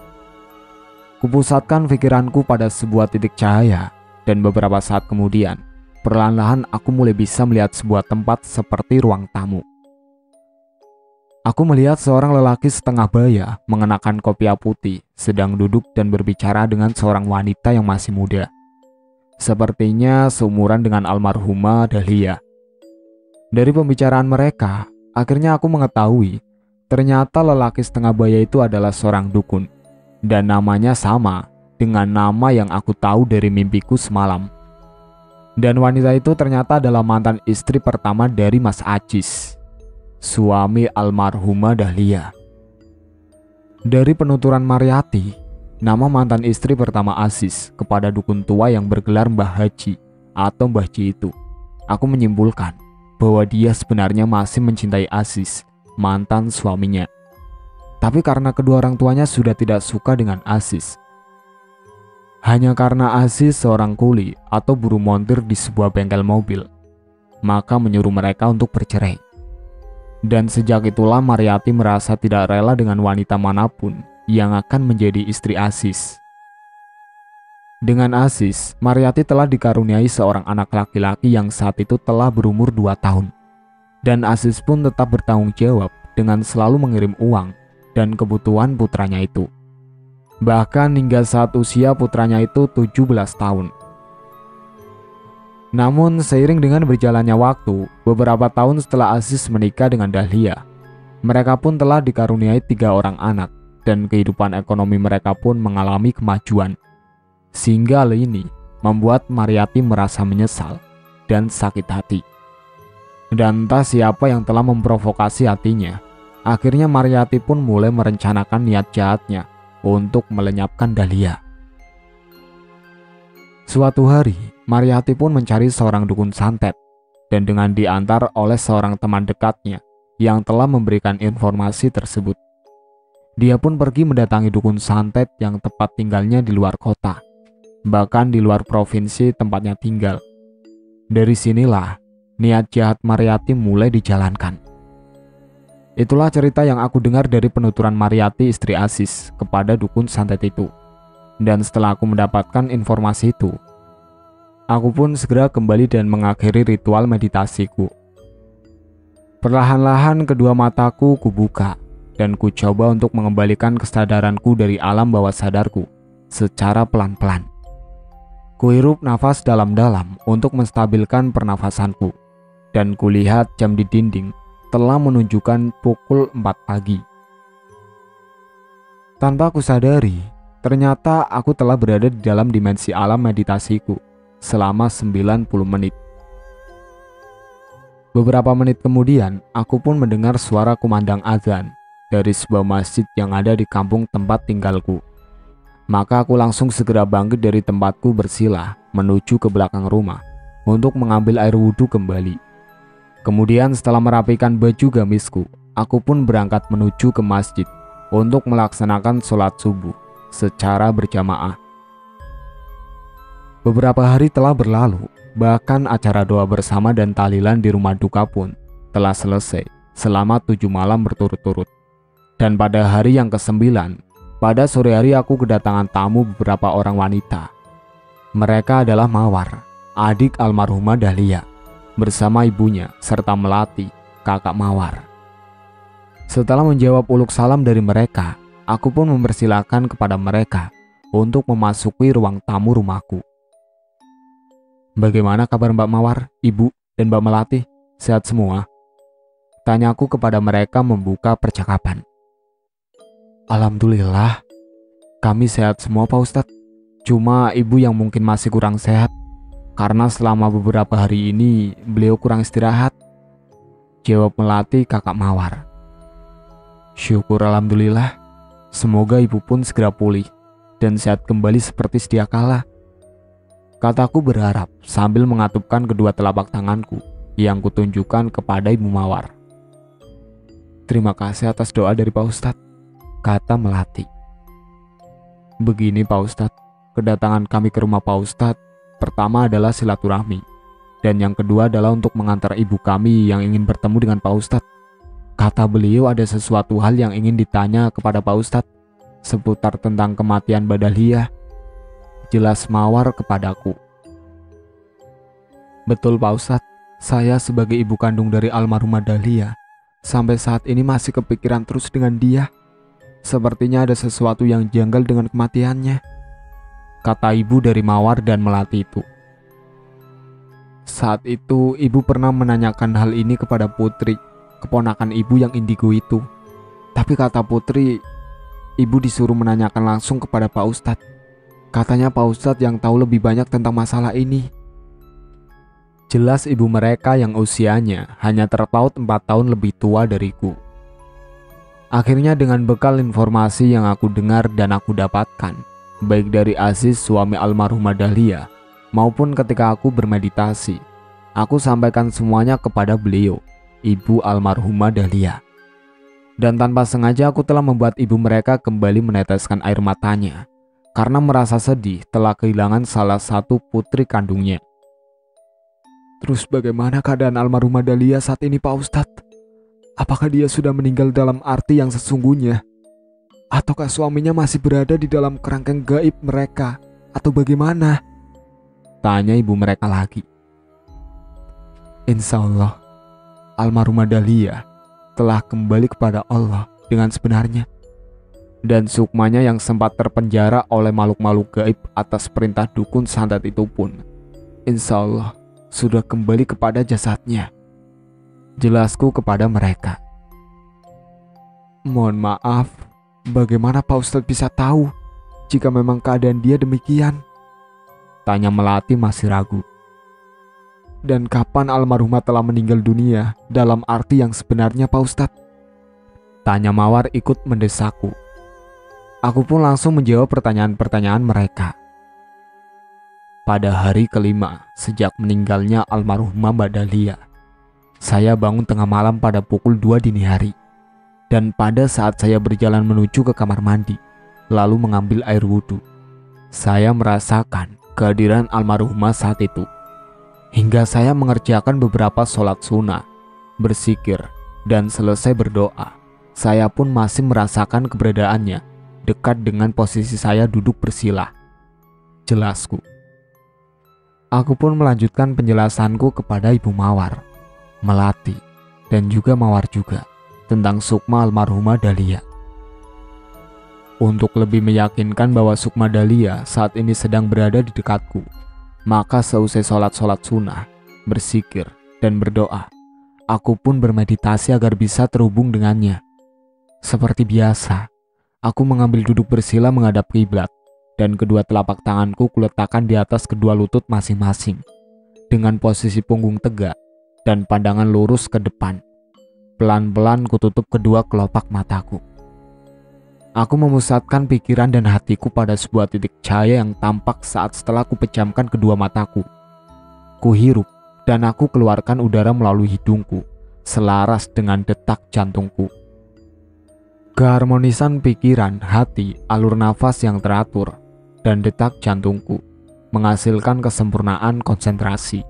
Kupusatkan pikiranku pada sebuah titik cahaya. Dan beberapa saat kemudian, perlahan-lahan aku mulai bisa melihat sebuah tempat seperti ruang tamu. Aku melihat seorang lelaki setengah baya mengenakan kopiah putih sedang duduk dan berbicara dengan seorang wanita yang masih muda. Sepertinya seumuran dengan almarhumah Dahlia. Dari pembicaraan mereka, akhirnya aku mengetahui ternyata lelaki setengah baya itu adalah seorang dukun dan namanya sama dengan nama yang aku tahu dari mimpiku semalam. Dan wanita itu ternyata adalah mantan istri pertama dari Mas Ajis, suami almarhumah Dahlia. Dari penuturan Mariati, nama mantan istri pertama Aziz kepada dukun tua yang bergelar Mbah Haji atau Mbah Ji itu, aku menyimpulkan bahwa dia sebenarnya masih mencintai Aziz, mantan suaminya. Tapi karena kedua orang tuanya sudah tidak suka dengan Aziz, hanya karena Aziz seorang kuli atau buruh montir di sebuah bengkel mobil, maka menyuruh mereka untuk bercerai. Dan sejak itulah Mariati merasa tidak rela dengan wanita manapun yang akan menjadi istri Aziz. Dengan Aziz, Mariati telah dikaruniai seorang anak laki-laki yang saat itu telah berumur 2 tahun. Dan Aziz pun tetap bertanggung jawab dengan selalu mengirim uang dan kebutuhan putranya itu. Bahkan hingga saat usia putranya itu 17 tahun. Namun seiring dengan berjalannya waktu, beberapa tahun setelah Aziz menikah dengan Dahlia, mereka pun telah dikaruniai 3 orang anak dan kehidupan ekonomi mereka pun mengalami kemajuan. Sehingga hal ini membuat Mariati merasa menyesal dan sakit hati. Dan entah siapa yang telah memprovokasi hatinya, akhirnya Mariati pun mulai merencanakan niat jahatnya untuk melenyapkan Dahlia. Suatu hari, Mariati pun mencari seorang dukun santet dan dengan diantar oleh seorang teman dekatnya yang telah memberikan informasi tersebut. Dia pun pergi mendatangi dukun santet yang tepat tinggalnya di luar kota, bahkan di luar provinsi tempatnya tinggal. Dari sinilah niat jahat Mariati mulai dijalankan. Itulah cerita yang aku dengar dari penuturan Mariati istri Aziz kepada dukun santet itu. Dan setelah aku mendapatkan informasi itu, aku pun segera kembali dan mengakhiri ritual meditasiku. Perlahan-lahan kedua mataku kubuka dan ku coba untuk mengembalikan kesadaranku dari alam bawah sadarku secara pelan-pelan. Kuhirup nafas dalam-dalam untuk menstabilkan pernafasanku, dan kulihat jam di dinding telah menunjukkan pukul 4 pagi. Tanpa kusadari, ternyata aku telah berada di dalam dimensi alam meditasiku selama 90 menit. Beberapa menit kemudian, aku pun mendengar suara kumandang azan dari sebuah masjid yang ada di kampung tempat tinggalku. Maka aku langsung segera bangkit dari tempatku bersila menuju ke belakang rumah untuk mengambil air wudhu kembali. Kemudian setelah merapikan baju gamisku, aku pun berangkat menuju ke masjid untuk melaksanakan sholat subuh secara berjamaah. Beberapa hari telah berlalu. Bahkan acara doa bersama dan tahlilan di rumah duka pun telah selesai selama 7 malam berturut-turut. Dan pada hari yang ke-9, pada sore hari aku kedatangan tamu beberapa orang wanita. Mereka adalah Mawar, adik almarhumah Dahlia, bersama ibunya serta Melati, kakak Mawar. Setelah menjawab uluk salam dari mereka, aku pun mempersilahkan kepada mereka untuk memasuki ruang tamu rumahku. "Bagaimana kabar Mbak Mawar, Ibu, dan Mbak Melati? Sehat semua?" tanyaku kepada mereka membuka percakapan. "Alhamdulillah, kami sehat semua Pak Ustadz. Cuma Ibu yang mungkin masih kurang sehat, karena selama beberapa hari ini beliau kurang istirahat," jawab Melati kakak Mawar. "Syukur Alhamdulillah, semoga Ibu pun segera pulih dan sehat kembali seperti sedia kala," kataku berharap sambil mengatupkan kedua telapak tanganku yang kutunjukkan kepada Ibu Mawar. "Terima kasih atas doa dari Pak Ustadz," kata Melati. "Begini Pak Ustadz, kedatangan kami ke rumah Pak Ustadz pertama adalah silaturahmi, dan yang kedua adalah untuk mengantar ibu kami yang ingin bertemu dengan Pak Ustadz. Kata beliau ada sesuatu hal yang ingin ditanya kepada Pak Ustadz seputar tentang kematian Mbak Dahlia," jelas Mawar kepadaku. "Betul Pak Ustadz, saya sebagai ibu kandung dari almarhumah Dahlia sampai saat ini masih kepikiran terus dengan dia. Sepertinya ada sesuatu yang janggal dengan kematiannya," kata ibu dari Mawar dan Melati itu. "Saat itu ibu pernah menanyakan hal ini kepada Putri, keponakan ibu yang indigo itu. Tapi kata Putri, ibu disuruh menanyakan langsung kepada Pak Ustadz. Katanya Pak Ustadz yang tahu lebih banyak tentang masalah ini," jelas ibu mereka yang usianya hanya terpaut 4 tahun lebih tua dariku. Akhirnya dengan bekal informasi yang aku dengar dan aku dapatkan, baik dari Aziz suami almarhumah Dahlia maupun ketika aku bermeditasi, aku sampaikan semuanya kepada beliau, ibu almarhumah Dahlia. Dan tanpa sengaja aku telah membuat ibu mereka kembali meneteskan air matanya karena merasa sedih telah kehilangan salah satu putri kandungnya. "Terus bagaimana keadaan almarhumah Dahlia saat ini Pak Ustadz? Apakah dia sudah meninggal dalam arti yang sesungguhnya? Ataukah suaminya masih berada di dalam kerangkeng gaib mereka? Atau bagaimana?" tanya ibu mereka lagi. "Insya Allah, almarhumah Dahlia telah kembali kepada Allah dengan sebenarnya. Dan sukmanya yang sempat terpenjara oleh makhluk-makhluk gaib atas perintah dukun santet itu pun, insya Allah sudah kembali kepada jasadnya," jelasku kepada mereka. "Mohon maaf, bagaimana Pak Ustadz bisa tahu jika memang keadaan dia demikian?" tanya Melati masih ragu. "Dan kapan almarhumah telah meninggal dunia dalam arti yang sebenarnya Pak Ustadz?" tanya Mawar ikut mendesakku. Aku pun langsung menjawab pertanyaan-pertanyaan mereka. "Pada hari kelima sejak meninggalnya almarhumah Mbak Dahlia, saya bangun tengah malam pada pukul 2 dini hari. Dan pada saat saya berjalan menuju ke kamar mandi, lalu mengambil air wudhu, saya merasakan kehadiran almarhumah saat itu. Hingga saya mengerjakan beberapa sholat sunnah, berzikir, dan selesai berdoa, saya pun masih merasakan keberadaannya dekat dengan posisi saya duduk bersila," jelasku. Aku pun melanjutkan penjelasanku kepada Ibu Mawar, Melati, dan juga Mawar juga. tentang Sukma almarhumah Dahlia. Untuk lebih meyakinkan bahwa Sukma Dahlia saat ini sedang berada di dekatku, maka seusai sholat sunnah, berzikir, dan berdoa, aku pun bermeditasi agar bisa terhubung dengannya. Seperti biasa, aku mengambil duduk bersila menghadap kiblat, dan kedua telapak tanganku kuletakkan di atas kedua lutut masing-masing, dengan posisi punggung tegak dan pandangan lurus ke depan. Pelan-pelan kututup kedua kelopak mataku. Aku memusatkan pikiran dan hatiku pada sebuah titik cahaya yang tampak saat setelah kupejamkan kedua mataku. Kuhirup dan aku keluarkan udara melalui hidungku, selaras dengan detak jantungku. Keharmonisan pikiran, hati, alur nafas yang teratur, dan detak jantungku menghasilkan kesempurnaan konsentrasi.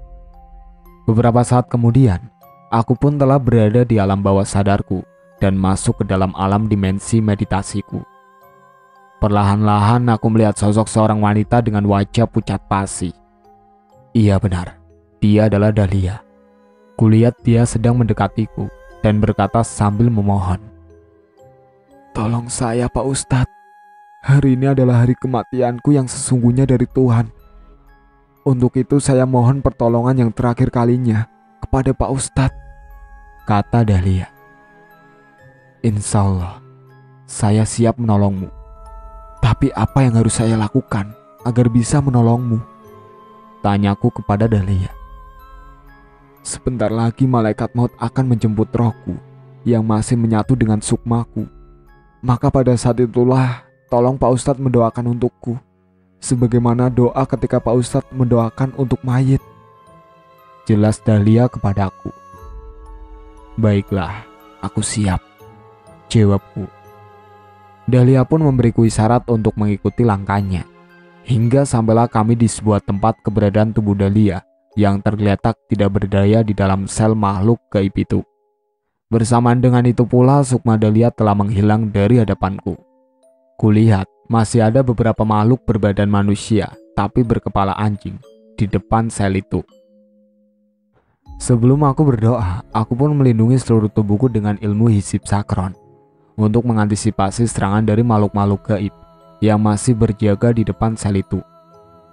Beberapa saat kemudian, aku pun telah berada di alam bawah sadarku dan masuk ke dalam alam dimensi meditasiku. Perlahan-lahan aku melihat sosok seorang wanita dengan wajah pucat pasi. Iya benar, dia adalah Dahlia. Kulihat dia sedang mendekatiku dan berkata sambil memohon. "Tolong saya Pak Ustadz, hari ini adalah hari kematianku yang sesungguhnya dari Tuhan. Untuk itu saya mohon pertolongan yang terakhir kalinya kepada Pak Ustadz," kata Dahlia. "Insya Allah, saya siap menolongmu. Tapi apa yang harus saya lakukan agar bisa menolongmu?" tanyaku kepada Dahlia. "Sebentar lagi malaikat maut akan menjemput rohku yang masih menyatu dengan sukmaku. Maka pada saat itulah tolong Pak Ustadz mendoakan untukku, sebagaimana doa ketika Pak Ustadz mendoakan untuk mayit," jelas Dahlia kepadaku. "Baiklah, aku siap," jawabku. Dahlia pun memberiku isyarat untuk mengikuti langkahnya, hingga sampailah kami di sebuah tempat keberadaan tubuh Dahlia yang tergeletak tidak berdaya di dalam sel makhluk gaib itu. Bersamaan dengan itu pula Sukma Dahlia telah menghilang dari hadapanku. Kulihat masih ada beberapa makhluk berbadan manusia tapi berkepala anjing di depan sel itu. Sebelum aku berdoa, aku pun melindungi seluruh tubuhku dengan ilmu hisib sakron untuk mengantisipasi serangan dari makhluk-makhluk gaib yang masih berjaga di depan sel itu.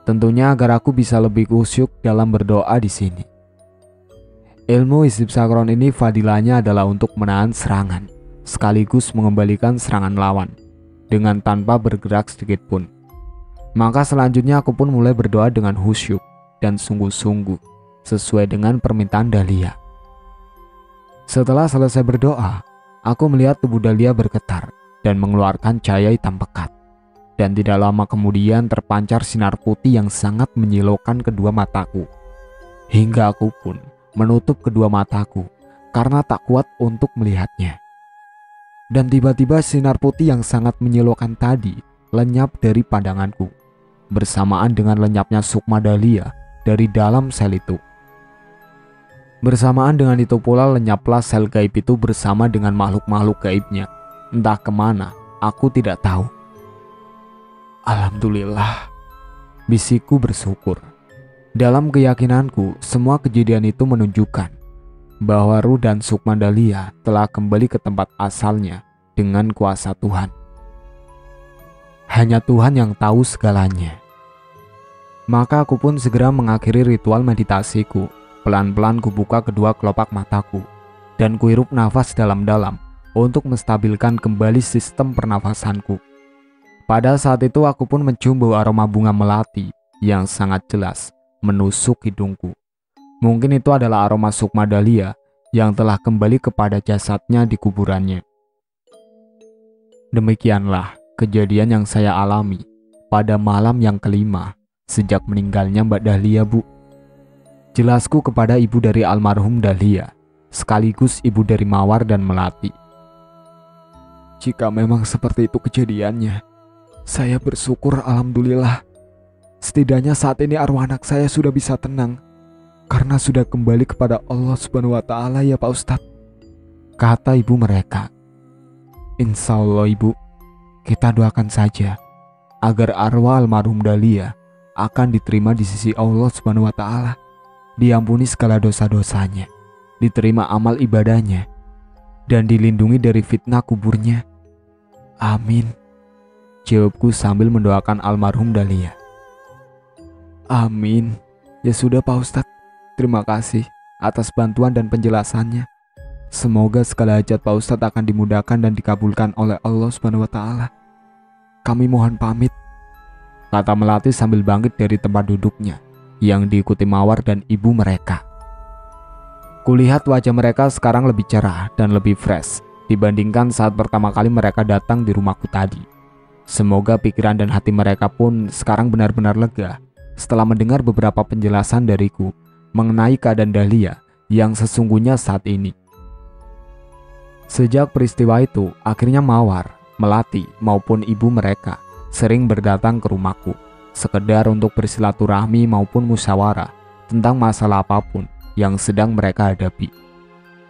Tentunya agar aku bisa lebih khusyuk dalam berdoa di sini. Ilmu hisib sakron ini fadilahnya adalah untuk menahan serangan, sekaligus mengembalikan serangan lawan dengan tanpa bergerak sedikit pun. Maka selanjutnya aku pun mulai berdoa dengan khusyuk dan sungguh-sungguh sesuai dengan permintaan Dahlia. Setelah selesai berdoa, aku melihat tubuh Dahlia bergetar dan mengeluarkan cahaya hitam pekat. Dan tidak lama kemudian terpancar sinar putih yang sangat menyilaukan kedua mataku. Hingga aku pun menutup kedua mataku karena tak kuat untuk melihatnya. Dan tiba-tiba sinar putih yang sangat menyilaukan tadi lenyap dari pandanganku, bersamaan dengan lenyapnya Sukma Dahlia dari dalam sel itu. Bersamaan dengan itu pula lenyaplah sel gaib itu bersama dengan makhluk-makhluk gaibnya. Entah kemana, aku tidak tahu. Alhamdulillah, bisikku bersyukur. Dalam keyakinanku, semua kejadian itu menunjukkan bahwa Ruh dan Sukma Dahlia telah kembali ke tempat asalnya dengan kuasa Tuhan. Hanya Tuhan yang tahu segalanya. Maka aku pun segera mengakhiri ritual meditasiku. Pelan-pelan kubuka kedua kelopak mataku dan kuhirup nafas dalam-dalam untuk menstabilkan kembali sistem pernafasanku. Pada saat itu aku pun mencium bau aroma bunga melati yang sangat jelas menusuk hidungku. Mungkin itu adalah aroma Sukma Dahlia yang telah kembali kepada jasadnya di kuburannya. Demikianlah kejadian yang saya alami pada malam yang kelima sejak meninggalnya Mbak Dahlia, Bu. Jelasku kepada ibu dari almarhum Dahlia, sekaligus ibu dari Mawar dan Melati. Jika memang seperti itu kejadiannya, saya bersyukur alhamdulillah. Setidaknya saat ini arwah anak saya sudah bisa tenang karena sudah kembali kepada Allah Subhanahu wa Ta'ala, ya Pak Ustadz, kata ibu mereka. Insya Allah ibu, kita doakan saja agar arwah almarhum Dahlia akan diterima di sisi Allah Subhanahu wa Ta'ala, diampuni segala dosa-dosanya, diterima amal ibadahnya, dan dilindungi dari fitnah kuburnya. Amin, jawabku sambil mendoakan almarhum Dahlia. Amin. Ya sudah Pak Ustadz, terima kasih atas bantuan dan penjelasannya. Semoga segala hajat Pak Ustadz akan dimudahkan dan dikabulkan oleh Allah Subhanahu wa Ta'ala. Kami mohon pamit, kata Melati sambil bangkit dari tempat duduknya yang diikuti Mawar dan ibu mereka. Kulihat wajah mereka sekarang lebih cerah dan lebih fresh dibandingkan saat pertama kali mereka datang di rumahku tadi. Semoga pikiran dan hati mereka pun sekarang benar-benar lega setelah mendengar beberapa penjelasan dariku mengenai keadaan Dahlia yang sesungguhnya saat ini. Sejak peristiwa itu, akhirnya Mawar, Melati maupun ibu mereka sering berdatang ke rumahku, sekedar untuk bersilaturahmi maupun musyawarah tentang masalah apapun yang sedang mereka hadapi.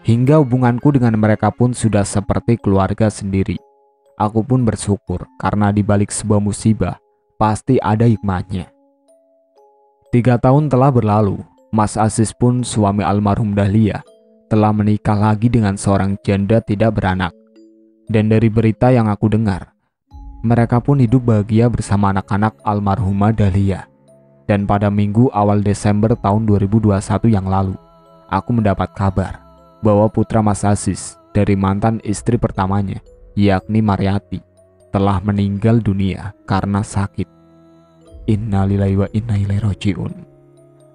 Hingga hubunganku dengan mereka pun sudah seperti keluarga sendiri. Aku pun bersyukur karena di balik sebuah musibah pasti ada hikmahnya. 3 tahun telah berlalu, Mas Aziz pun suami almarhum Dahlia telah menikah lagi dengan seorang janda tidak beranak. Dan dari berita yang aku dengar, mereka pun hidup bahagia bersama anak-anak almarhumah Dahlia. Dan pada minggu awal Desember tahun 2021 yang lalu, aku mendapat kabar bahwa putra Mas Aziz dari mantan istri pertamanya, yakni Maryati, telah meninggal dunia karena sakit. Innalillahi wa inna ilaihi raji'un.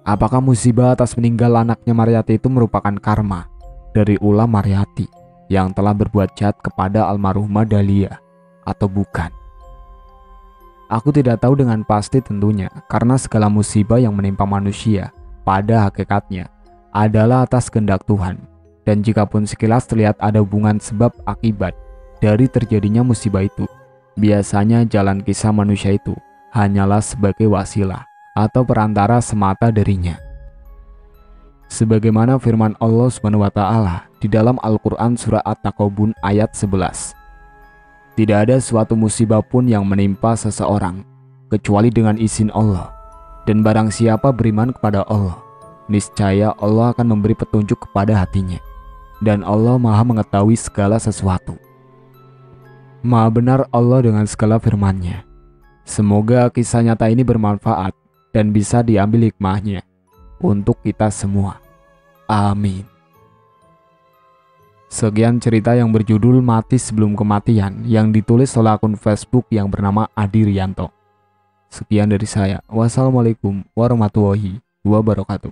Apakah musibah atas meninggal anaknya Maryati itu merupakan karma dari ulah Maryati yang telah berbuat jahat kepada almarhumah Dahlia atau bukan? Aku tidak tahu dengan pasti tentunya, karena segala musibah yang menimpa manusia pada hakikatnya adalah atas kehendak Tuhan. Dan jikapun sekilas terlihat ada hubungan sebab akibat dari terjadinya musibah itu, biasanya jalan kisah manusia itu hanyalah sebagai wasilah atau perantara semata darinya. Sebagaimana firman Allah Subhanahu wa Ta'ala di dalam Al-Quran surah At-Taqabun ayat 11. Tidak ada suatu musibah pun yang menimpa seseorang kecuali dengan izin Allah, dan barang siapa beriman kepada Allah, niscaya Allah akan memberi petunjuk kepada hatinya, dan Allah Maha mengetahui segala sesuatu. Maha benar Allah dengan segala firman-Nya. Semoga kisah nyata ini bermanfaat dan bisa diambil hikmahnya untuk kita semua. Amin. Sekian cerita yang berjudul Mati Sebelum Kematian yang ditulis oleh akun Facebook yang bernama Adi Rianto. Sekian dari saya. Wassalamualaikum warahmatullahi wabarakatuh.